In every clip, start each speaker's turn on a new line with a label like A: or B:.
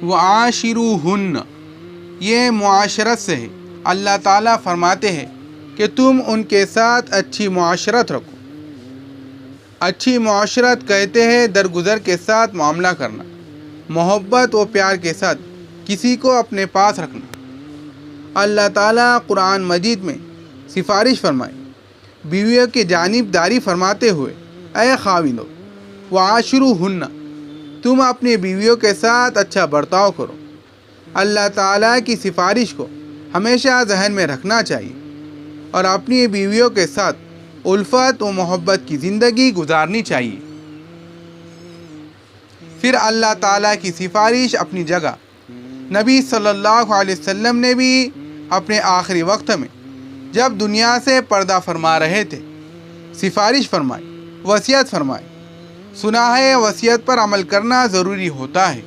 A: وعاشروہن، یہ معاشرت سے ہے۔ اللہ تعالیٰ فرماتے ہیں کہ تم ان کے ساتھ اچھی معاشرت رکھو۔ اچھی معاشرت کہتے ہیں درگزر کے ساتھ معاملہ کرنا، محبت و پیار کے ساتھ کسی کو اپنے پاس رکھنا۔ اللہ تعالیٰ قرآن مجید میں سفارش فرمائے، بیویوں کی جانبداری فرماتے ہوئے، اے خاوندو وعاشروہن، تم اپنی بیویوں کے ساتھ اچھا برتاؤ کرو۔ اللہ تعالیٰ کی سفارش کو ہمیشہ ذہن میں رکھنا چاہیے اور اپنی بیویوں کے ساتھ الفت و محبت کی زندگی گزارنی چاہیے۔ پھر اللہ تعالیٰ کی سفارش اپنی جگہ، نبی صلی اللہ علیہ وسلم نے بھی اپنے آخری وقت میں جب دنیا سے پردہ فرما رہے تھے سفارش فرمائی، وصیت فرمائی۔ سنا ہے وصیت پر عمل کرنا ضروری ہوتا ہے،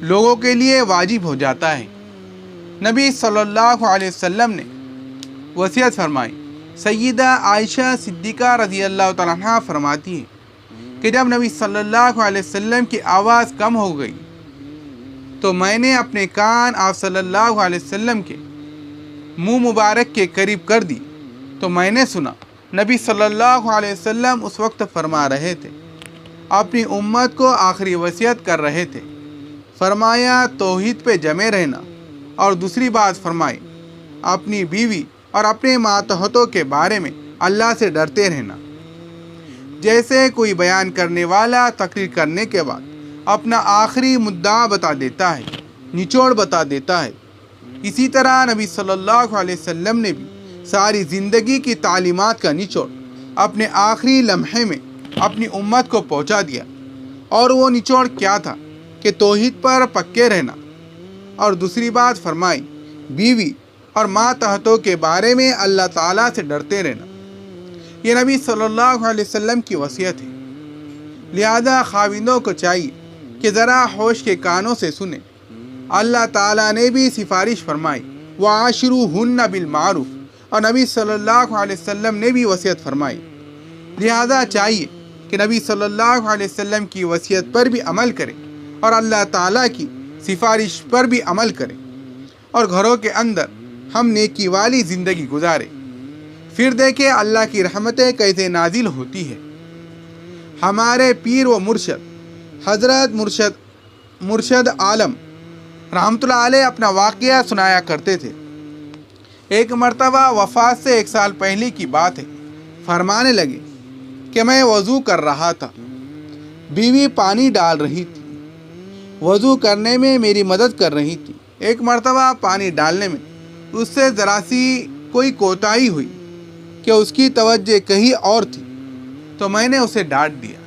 A: لوگوں کے لیے واجب ہو جاتا ہے۔ نبی صلی اللہ علیہ وسلم نے وصیت فرمائی۔ سیدہ عائشہ صدیقہ رضی اللہ تعالیٰ عنہ فرماتی ہیں کہ جب نبی صلی اللہ علیہ وسلم کی آواز کم ہو گئی تو میں نے اپنے کان آپ صلی اللہ علیہ وسلم کے منہ مبارک کے قریب کر دی تو میں نے سنا نبی صلی اللہ علیہ وسلم اس وقت فرما رہے تھے، اپنی امت کو آخری وصیت کر رہے تھے۔ فرمایا توحید پہ جمے رہنا، اور دوسری بات فرمائی اپنی بیوی اور اپنے ماتحتوں کے بارے میں اللہ سے ڈرتے رہنا۔ جیسے کوئی بیان کرنے والا تقریر کرنے کے بعد اپنا آخری مدعا بتا دیتا ہے، نچوڑ بتا دیتا ہے، اسی طرح نبی صلی اللہ علیہ وسلم نے بھی ساری زندگی کی تعلیمات کا نچوڑ اپنے آخری لمحے میں اپنی امت کو پہنچا دیا۔ اور وہ نچوڑ کیا تھا کہ توحید پر پکے رہنا، اور دوسری بات فرمائی بیوی اور ماتحتوں کے بارے میں اللہ تعالیٰ سے ڈرتے رہنا۔ یہ نبی صلی اللہ علیہ وسلم کی وصیت ہے، لہذا خاوندوں کو چاہیے کہ ذرا ہوش کے کانوں سے سنیں۔ اللہ تعالیٰ نے بھی سفارش فرمائی وعاشروہن بالمعروف، اور نبی صلی اللہ علیہ وسلم نے بھی وصیت فرمائی، لہذا چاہیے کہ نبی صلی اللہ علیہ وسلم کی وصیت پر بھی عمل کریں اور اللہ تعالیٰ کی سفارش پر بھی عمل کریں، اور گھروں کے اندر ہم نیکی والی زندگی گزاریں۔ پھر دیکھیں اللہ کی رحمتیں کیسے نازل ہوتی ہے۔ ہمارے پیر و مرشد حضرت مرشد عالم رحمۃ اللہ علیہ اپنا واقعہ سنایا کرتے تھے۔ ایک مرتبہ وفات سے 1 سال پہلے کی بات ہے، فرمانے لگے کہ میں وضو کر رہا تھا، بیوی پانی ڈال رہی تھی، وضو کرنے میں میری مدد کر رہی تھی۔ ایک مرتبہ پانی ڈالنے میں اس سے ذرا سی کوئی کوتاہی ہوئی کہ اس کی توجہ کہیں اور تھی، تو میں نے اسے ڈانٹ دیا،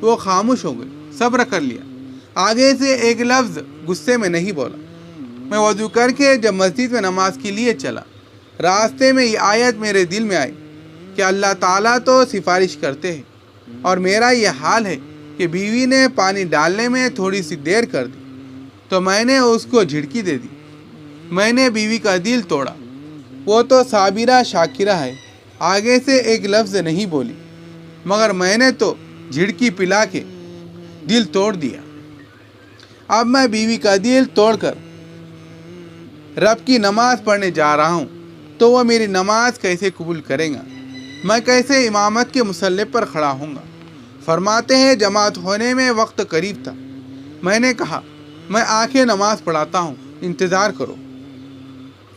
A: وہ خاموش ہو گئی، صبر کر لیا، آگے سے ایک لفظ غصے میں نہیں بولا۔ میں وضو کر کے جب مسجد میں نماز کے لیے چلا، راستے میں یہ آیت میرے دل میں آئی کہ اللہ تعالیٰ تو سفارش کرتے ہیں، اور میرا یہ حال ہے کہ بیوی نے پانی ڈالنے میں تھوڑی سی دیر کر دی تو میں نے اس کو جھڑکی دے دی۔ میں نے بیوی کا دل توڑا، وہ تو صابرہ شاکرہ ہے، آگے سے ایک لفظ نہیں بولی، مگر میں نے تو جھڑکی پلا کے دل توڑ دیا۔ اب میں بیوی کا دل توڑ کر رب کی نماز پڑھنے جا رہا ہوں تو وہ میری نماز کیسے قبول کرے گا؟ میں کیسے امامت کے مصلی پر کھڑا ہوں گا؟ فرماتے ہیں جماعت ہونے میں وقت قریب تھا، میں نے کہا میں آنکھیں نماز پڑھاتا ہوں، انتظار کرو۔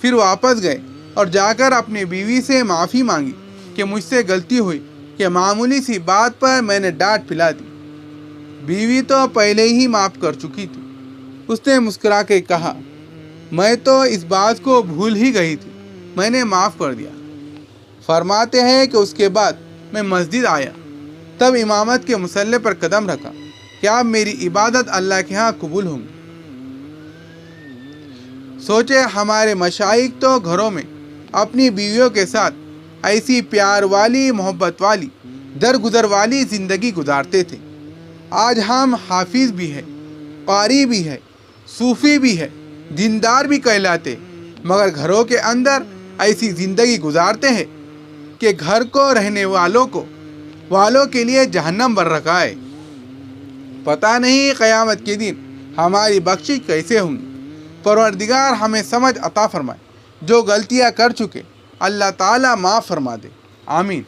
A: پھر واپس گئے اور جا کر اپنی بیوی سے معافی مانگی کہ مجھ سے غلطی ہوئی کہ معمولی سی بات پر میں نے ڈانٹ پلا دی۔ بیوی تو پہلے ہی معاف کر چکی تھی، اس نے مسکرا کے کہا میں تو اس بات کو بھول ہی گئی تھی، میں نے معاف کر دیا۔ فرماتے ہیں کہ اس کے بعد میں مسجد آیا، تب امامت کے مصلی پر قدم رکھا کہ اب میری عبادت اللہ کے ہاں قبول ہوں گی۔ سوچے ہمارے مشائخ تو گھروں میں اپنی بیویوں کے ساتھ ایسی پیار والی، محبت والی، درگزر والی زندگی گزارتے تھے۔ آج ہم حافظ بھی ہے، قاری بھی ہے، صوفی بھی ہے، دیندار بھی کہلاتے، مگر گھروں کے اندر ایسی زندگی گزارتے ہیں کہ گھر کو رہنے والوں کے لیے جہنم بن رکھا ہے۔ پتہ نہیں قیامت کے دن ہماری بخشش کیسے ہوں گی؟ پروردگار ہمیں سمجھ عطا فرمائے، جو غلطیاں کر چکے اللہ تعالیٰ معاف فرما دے، آمین۔